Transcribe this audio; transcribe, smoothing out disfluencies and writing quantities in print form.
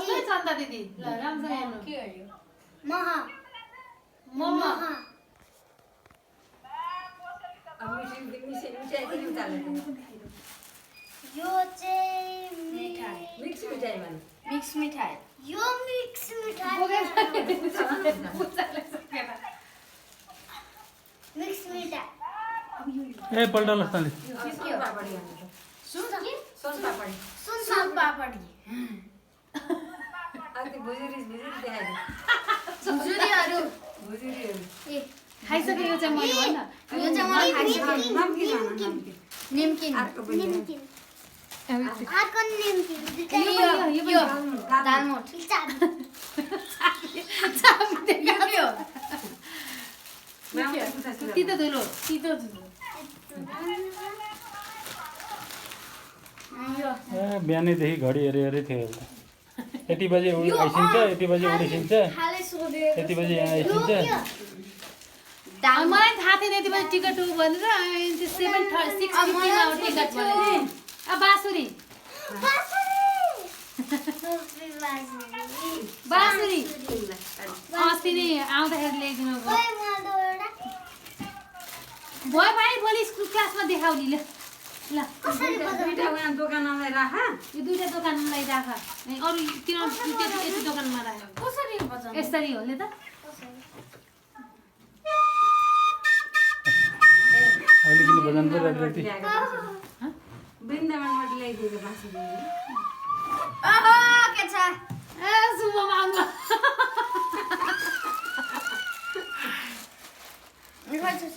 कस्तो छ अन्त दिदी ल राम्रोसँग हेर्नु के हो यो महा मोमो अब मिठाई पनि उचाल्नु यो चाहिँ मिठाई मिक्स मिठाई भने मिक्स मिठाई यो मिक्स मिठाई मिक्स मिठाई ए पल्टा लस्ताले सुन पापडी भन्नु सुन के सुन पापडी सुन पापडी अनि भुजुरी देखाइदियो जुरीहरु भुजुरीहरू ए खाइसक्यो यो चाहिँ मैले भन्न यो चाहिँ मलाई खाइसक्यो नम्किन भन नम्किन निम्किन अर्को पनि निम्किन अर्को निम्किन यो दालमोट चाबी यो के हो तितो धुलो तितो धुलो यो ए बिहानैदेखि घडी हेरे थियो एउटा यति बजे आइसिन्छ यति बजे उडिसिन्छ खाले सोधे यति बजे यहाँ आइसिन्छ मलाई थाहा थिएन यति बजी टिकट हो भनेर 7:60 मा टिकट भने अब बाँसुरी बाँसुरी अस्ति नै आउँदाखेरि ल्याइदिनु भयो भाइ भोलि स्कुल क्लासमा देखाउने ल ल दुईटा उहाँ दोकानलाई राख यो दुईटा दोकानलाई राख अरू किन यति दोकानमा राख कसरी बजाउनु यसरी हो नि त अलिकति बजाउनु पऱ्यो राति वृन्दावनबाट ल्याइदिएको बाँसुरी ओहो के छ ए सुममा आउनु निकाल्छु